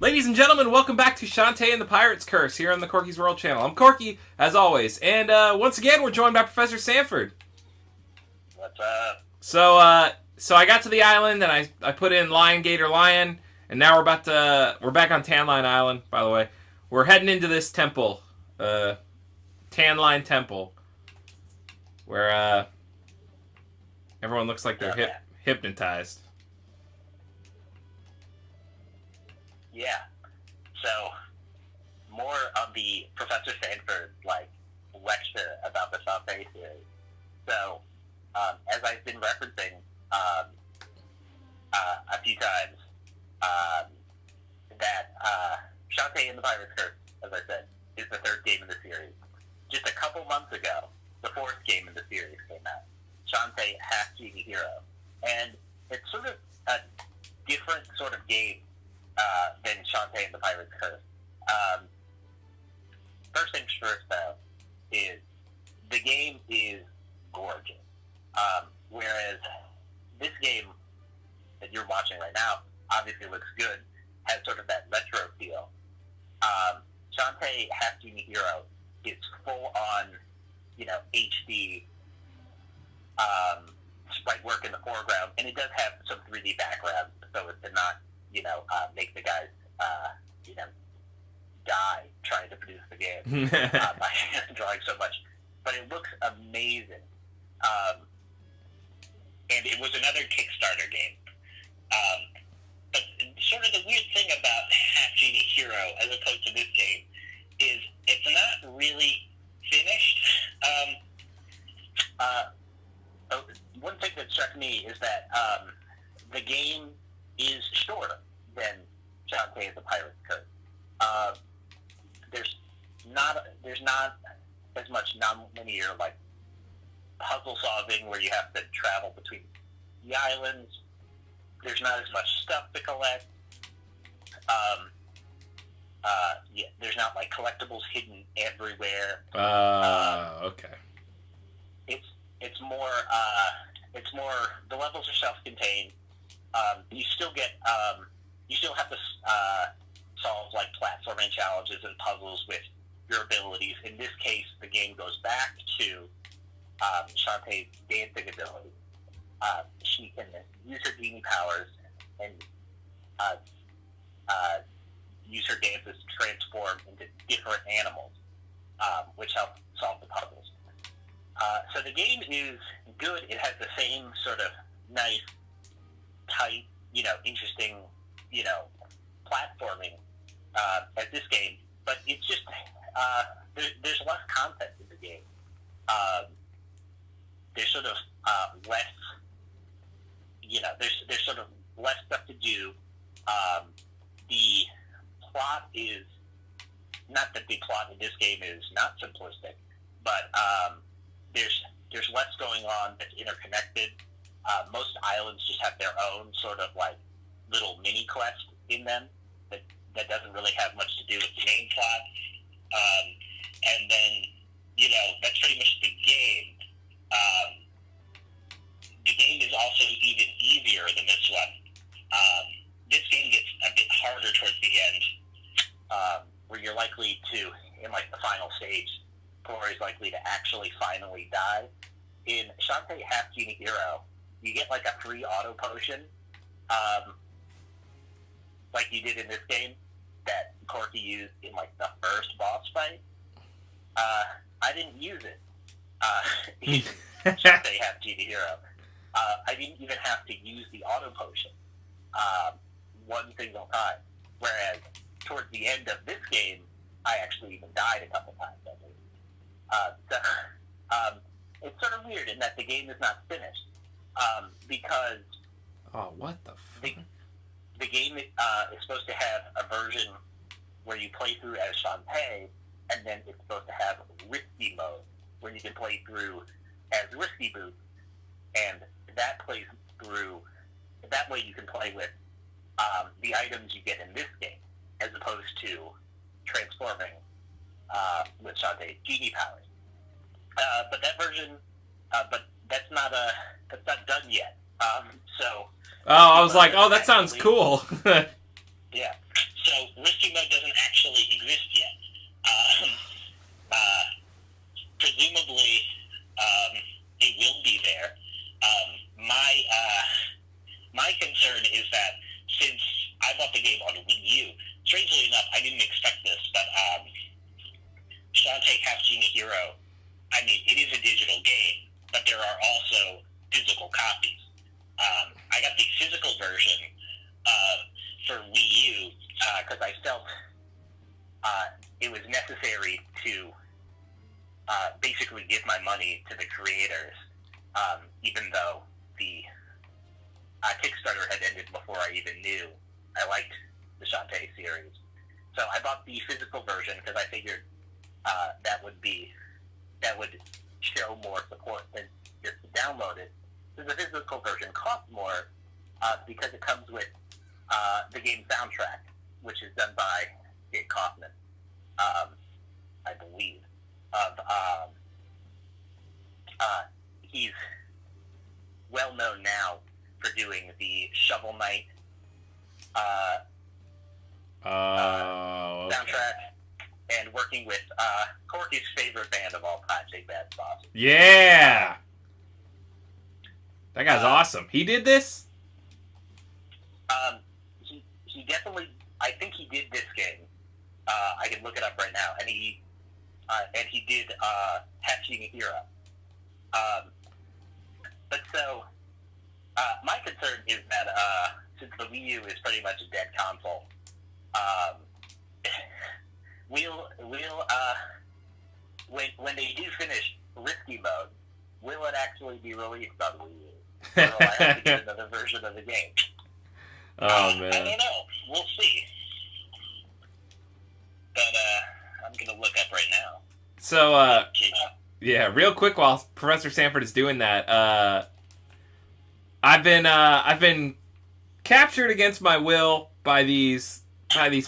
Ladies and gentlemen, welcome back to Shantae and the Pirate's Curse here on the Corky's World channel. I'm Corky, as always, and once again we're joined by Professor Sanford. What's up? So I got to the island and I put in Lion Gator Lion, and now we're back on Tan Line Island. By the way, we're heading into this temple, Tan Line Temple, where everyone looks like they're hypnotized. Yeah. So, more of the Professor Sanford, lecture about the Shantae series. So, as I've been referencing a few times, that Shantae and the Pirate's Curse, as I said, is the third game in the series. Just a couple months ago, the fourth game in the series came out, Shantae Half Genie Hero. And it's sort of a different sort of game than Shantae and the Pirate's Curse. First things first, though, is the game is gorgeous. Whereas this game that you're watching right now obviously looks good, has sort of that retro feel. Shantae Half Genie Hero is full on, HD sprite work in the foreground, and it does have some 3D background, so as to not make the guys, die trying to produce the game by drawing so much. But it looks amazing. And it was another Kickstarter game. But sort of the weird thing about Half Genie Hero, as opposed to this game, is it's not really finished. One thing that struck me is that the game is shorter than Shantae and the Pirate's Curse. There's not as much non-linear puzzle solving where you have to travel between the islands. There's not as much stuff to collect. There's not collectibles hidden everywhere. Okay. It's more the levels are self-contained. You still have to solve platforming challenges and puzzles with your abilities. In this case, the game goes back to Shantae's dancing ability. She can use her genie powers and use her dances to transform into different animals, which help solve the puzzles. So the game is good. It has the same sort of nice, tight, interesting, platforming as this game, but it's just there's less content in the game. There's sort of less, there's sort of less stuff to do. The plot is not that the plot in this game is not simplistic, but there's less going on that's interconnected. Most islands just have their own sort of little mini quest in them that doesn't really have much to do with the main plot. And then, that's pretty much the game. The game is also even easier than this one. This game gets a bit harder towards the end, where you're likely to, in the final stage, Corey's likely to actually finally die. In Shantae Half Genie Hero, you get a free auto potion, like you did in this game, that Corky used in the first boss fight. I didn't use it in Shantae Half Genie Hero. I didn't even have to use the auto potion one single time. Whereas towards the end of this game, I actually even died a couple times, I believe. It's sort of weird in that the game is not finished, because what the fuck? The game is supposed to have a version where you play through as Shantae, and then it's supposed to have risky mode, where you can play through as Risky Boots, and that plays through. That way, you can play with the items you get in this game, as opposed to transforming with Shantae's genie powers. But that version, but that's not done yet. So. Oh, I was like, oh, that sounds cool. Yeah. So I felt it was necessary to basically give my money to the creators, even though the Kickstarter had ended before I even knew I liked the Shantae series. So I bought the physical version because I figured that would show more support than just to download it. So the physical version costs more because it comes with the game soundtrack, which is done by Jake Kaufman, I believe. He's well known now for doing the Shovel Knight soundtrack and working with Corky's favorite band of all time, Big Bad Sauce. Yeah! That guy's awesome. He did this? He definitely, I think he did this game. I can look it up right now. And he did Hatching a Hero. But so, my concern is that since the Wii U is pretty much a dead console, when they do finish Risky Mode, will it actually be released on Wii U? Or will I have to get another version of the game? Oh, man. I don't know. We'll see. But I'm going to look up right now. So, yeah, real quick while Professor Sanford is doing that, I've been captured against my will by these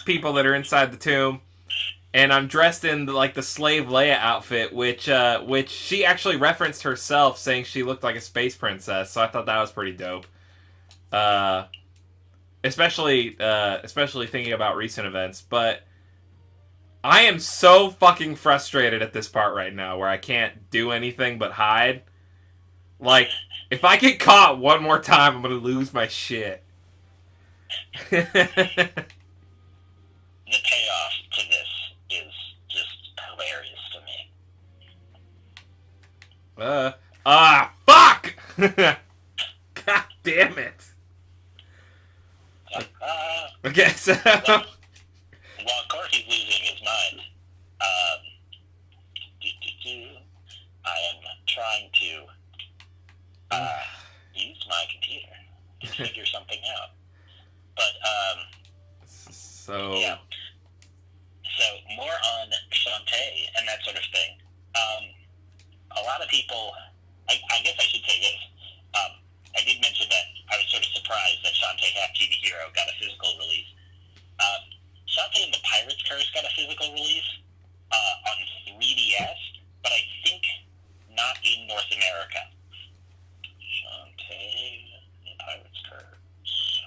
people that are inside the tomb, and I'm dressed in like the slave Leia outfit, which she actually referenced herself, saying she looked like a space princess. So I thought that was pretty dope. Especially thinking about recent events, but I am so fucking frustrated at this part right now where I can't do anything but hide. Like, if I get caught one more time, I'm gonna lose my shit. The payoff to this is just hilarious to me. Fuck! God damn it. Okay, so... While Corky's losing his mind, I am trying to use my computer to figure something out. But, so... yeah. So, more on Shantae and that sort of thing. A lot of people, I guess I should say this, I did mention that I was sort of surprised that Shantae Half-TV Hero got a physical release. Shantae and the Pirate's Curse got a physical release on 3DS, but I think not in North America. Shantae and the Pirate's Curse.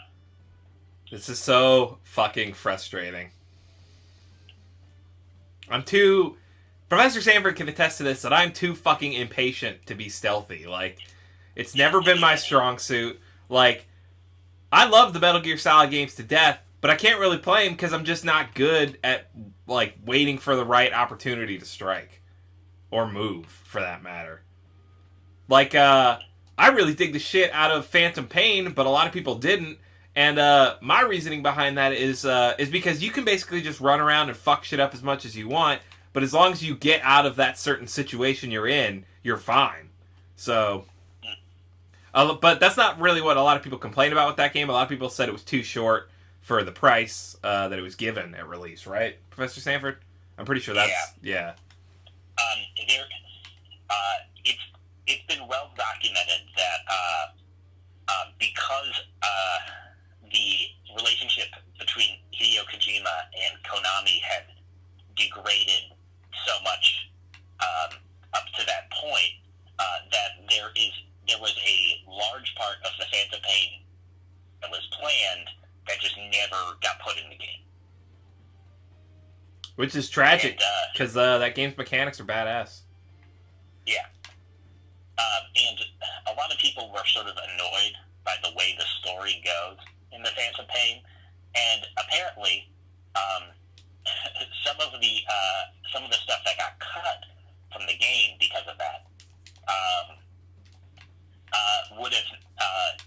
This is so fucking frustrating. Professor Sanford can attest to this, that I'm too fucking impatient to be stealthy. Like, it's never been my strong suit. Like, I love the Metal Gear Solid games to death, but I can't really play them because I'm just not good at, like, waiting for the right opportunity to strike. Or move, for that matter. Like, I really dig the shit out of Phantom Pain, but a lot of people didn't. And my reasoning behind that is because you can basically just run around and fuck shit up as much as you want, but as long as you get out of that certain situation you're in, you're fine. So... but that's not really what a lot of people complain about with that game. A lot of people said it was too short for the price that it was given at release, right, Professor Sanford? I'm pretty sure that's... Yeah. It's been well documented that because the relationship between Hideo Kojima and Konami had degraded so much up to that point that there was a large part of the Phantom Pain that was planned that just never got put in the game. Which is tragic, because that game's mechanics are badass. Yeah. And a lot of people were sort of annoyed by the way the story goes in the Phantom Pain, and apparently some of the stuff that got cut from the game because of that would have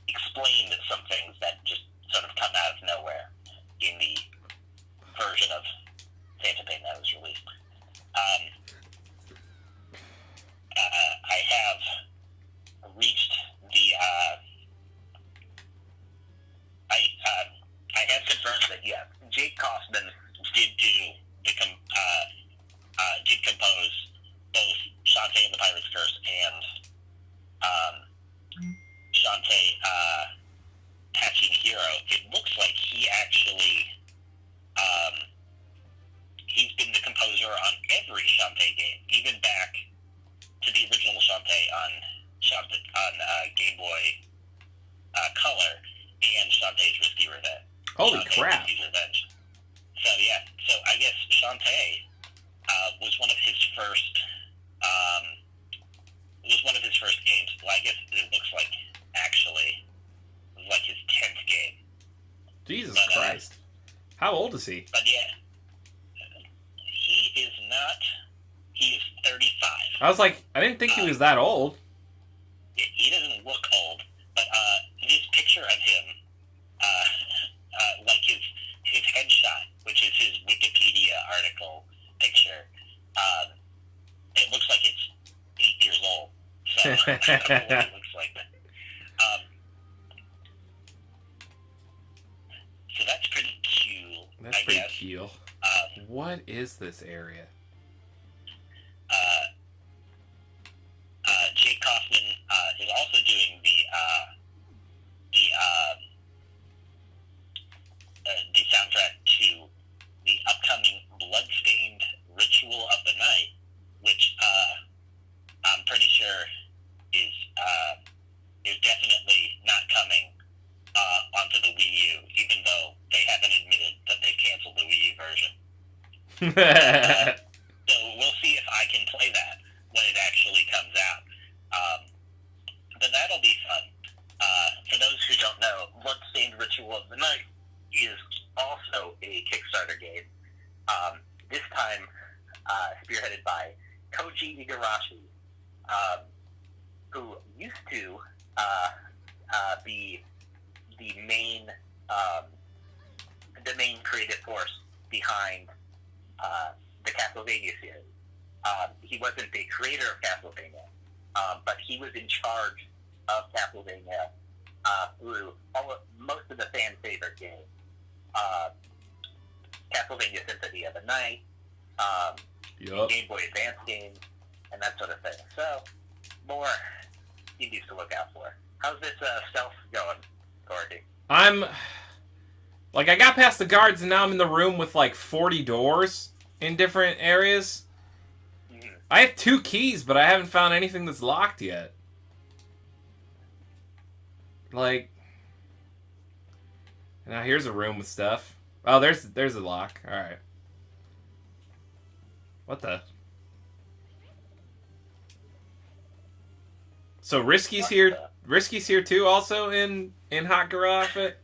explained some things that just sort of come out of nowhere yeah, Jake Kaufman did compose both Shantae and the Pirate's Curse and Shantae Hatching Hero. It looks like he actually he's been the composer on every Shantae game, even back to the original Shantae on Game Boy Color and Shantae's Risky Revenge. Holy Shantae crap! Risky Revenge. So yeah, so I guess Shantae was one of his first. It was one of his first games. Well, I guess it looks like actually it was like his 10th game. Jesus Christ! How old is he? But yeah, he is not. He is 35. I was like, I didn't think he was that old. He doesn't look old, but this picture of him, like his headshot, which is his Wikipedia article picture, it looks like it's 8 years old. So I don't know what it looks like. But, so that's pretty cool. That's I pretty guess. cool. What is this area? Jake Kaufman is also doing the soundtrack to the upcoming Bloodstained Ritual of the Night, which I'm pretty sure is definitely not coming onto the Wii U, even though they haven't admitted that they canceled the Wii U version. So we'll see if I can play that when it actually comes out. But that'll be fun. For those who don't know, Bloodstained Ritual of the Night is also a Kickstarter game. This time spearheaded by Koji Igarashi, who used to be the main creative force behind the Castlevania series. He wasn't the creator of Castlevania, but he was in charge of Castlevania through most of the fan favorite games. Castlevania Symphony of the Night, Game Boy Advance games, and that sort of thing. So, more indies to look out for. How's this stealth going, Corky? I got past the guards and now I'm in the room with like 40 doors in different areas. Mm-hmm. I have 2 keys, but I haven't found anything that's locked yet. Like, now here's a room with stuff. Oh, there's a lock. All right. What the? So Risky's here. Risky's here too. Also in hot girl outfit.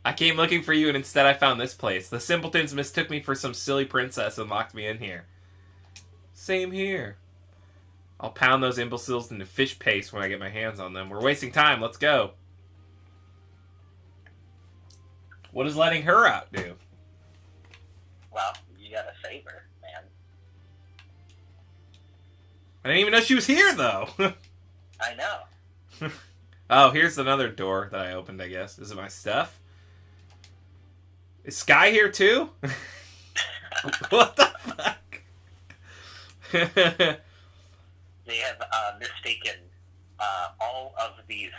I came looking for you, and instead I found this place. The simpletons mistook me for some silly princess and locked me in here. Same here. I'll pound those imbeciles into fish paste when I get my hands on them. We're wasting time. Let's go. What does letting her out do? Well, you gotta save her, man. I didn't even know she was here, though. I know. Oh, here's another door that I opened, I guess. Is it my stuff? Is Sky here, too? What the fuck? They have mistaken all of these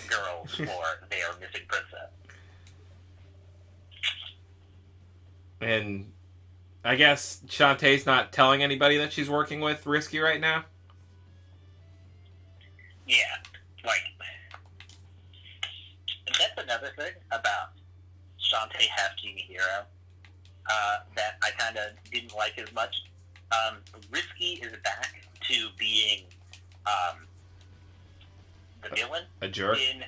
girls for their missing princess. And I guess Shantae's not telling anybody that she's working with Risky right now? Yeah, like, that's another thing about Shantae Half-Genie Hero that I kind of didn't like as much. Risky is back to being the villain. A jerk? In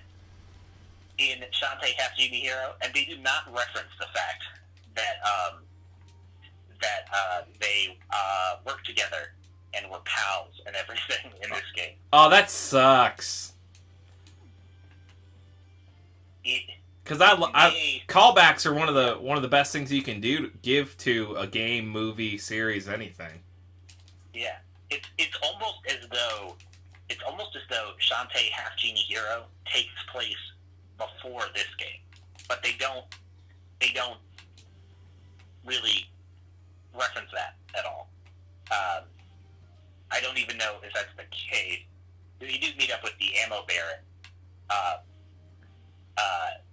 Shantae Half-Genie Hero, and they do not reference the fact that they work together and were pals and everything in this game. Oh, that sucks. Because callbacks are one of the best things you can give to a game, movie, series, anything. Yeah, it's almost as though Shantae Half-Genie Hero takes place before this game, but they don't really reference that at all. I don't even know if that's the case. You do meet up with the ammo baron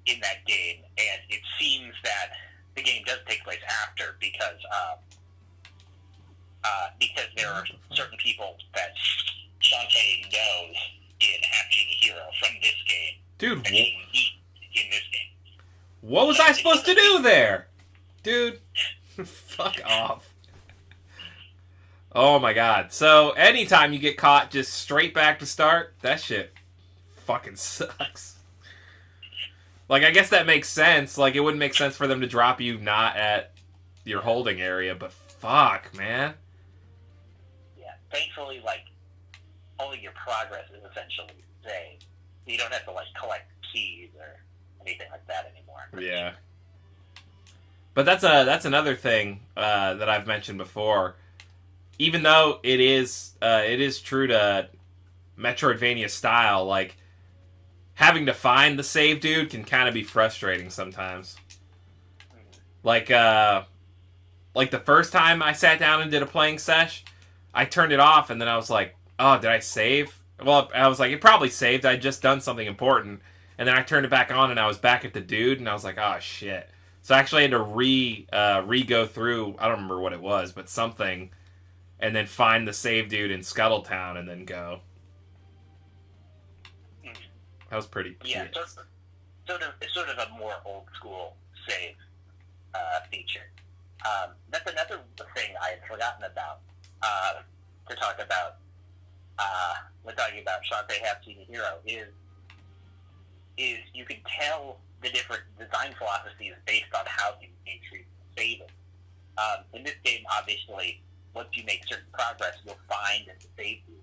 in that game, and it seems that the game does take place after because there are certain people that Shantae knows in Half Genie Hero from this game. Dude, that you meet in this game. What was I supposed to do there? Dude, fuck off. Oh my god. So, anytime you get caught just straight back to start, that shit fucking sucks. Like, I guess that makes sense. Like, it wouldn't make sense for them to drop you not at your holding area, but fuck, man. Yeah, thankfully, like, all of your progress is essentially saved. You don't have to, like, collect keys or anything like that anymore. Yeah. But that's another thing that I've mentioned before. Even though it is true to Metroidvania style, like, having to find the save dude can kind of be frustrating sometimes. Like the first time I sat down and did a playing sesh, I turned it off and then I was like, oh, did I save? Well, I was like, it probably saved. I'd just done something important. And then I turned it back on and I was back at the dude and I was like, oh, shit. So I actually had to re-go through, I don't remember what it was, but something, and then find the save dude in Scuttletown and then go. That was pretty cute. Yeah, sort of a more old school save feature. That's another thing I had forgotten about to talk about when talking about Shantae Half Genie Hero is you can tell the different design philosophies based on how you treat saving. In this game, obviously, once you make certain progress, you'll find and save you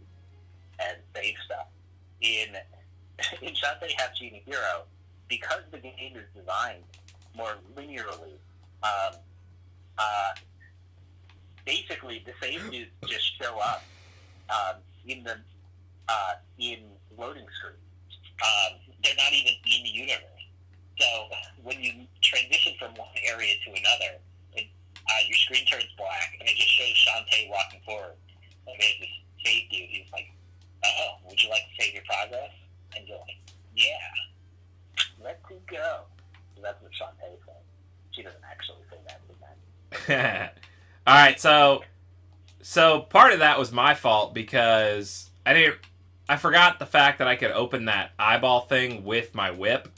and save stuff. In Shantae Half Genie Hero, because the game is designed more linearly, basically the save dudes just show up in loading screens. They're not even in the universe. So when you transition from one area to another, your screen turns black and it just shows Shantae walking forward. And there's this save dude who's like, "Oh, would you like to save your progress?" And you're like, "Yeah, let's go." So that's what Shantae says. She doesn't actually say that to that. All right, so part of that was my fault because I forgot the fact that I could open that eyeball thing with my whip,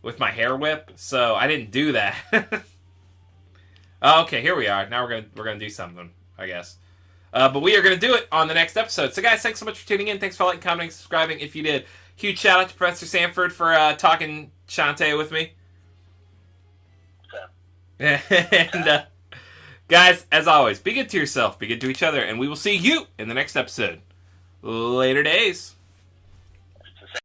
with my hair whip. So I didn't do that. Okay, here we are. Now we're gonna do something, I guess. But we are gonna do it on the next episode. So guys, thanks so much for tuning in. Thanks for liking, commenting, subscribing if you did. Huge shout out to Professor Sanford for talking Shantae with me. And guys, as always, be good to yourself, be good to each other, and we will see you in the next episode. Later days.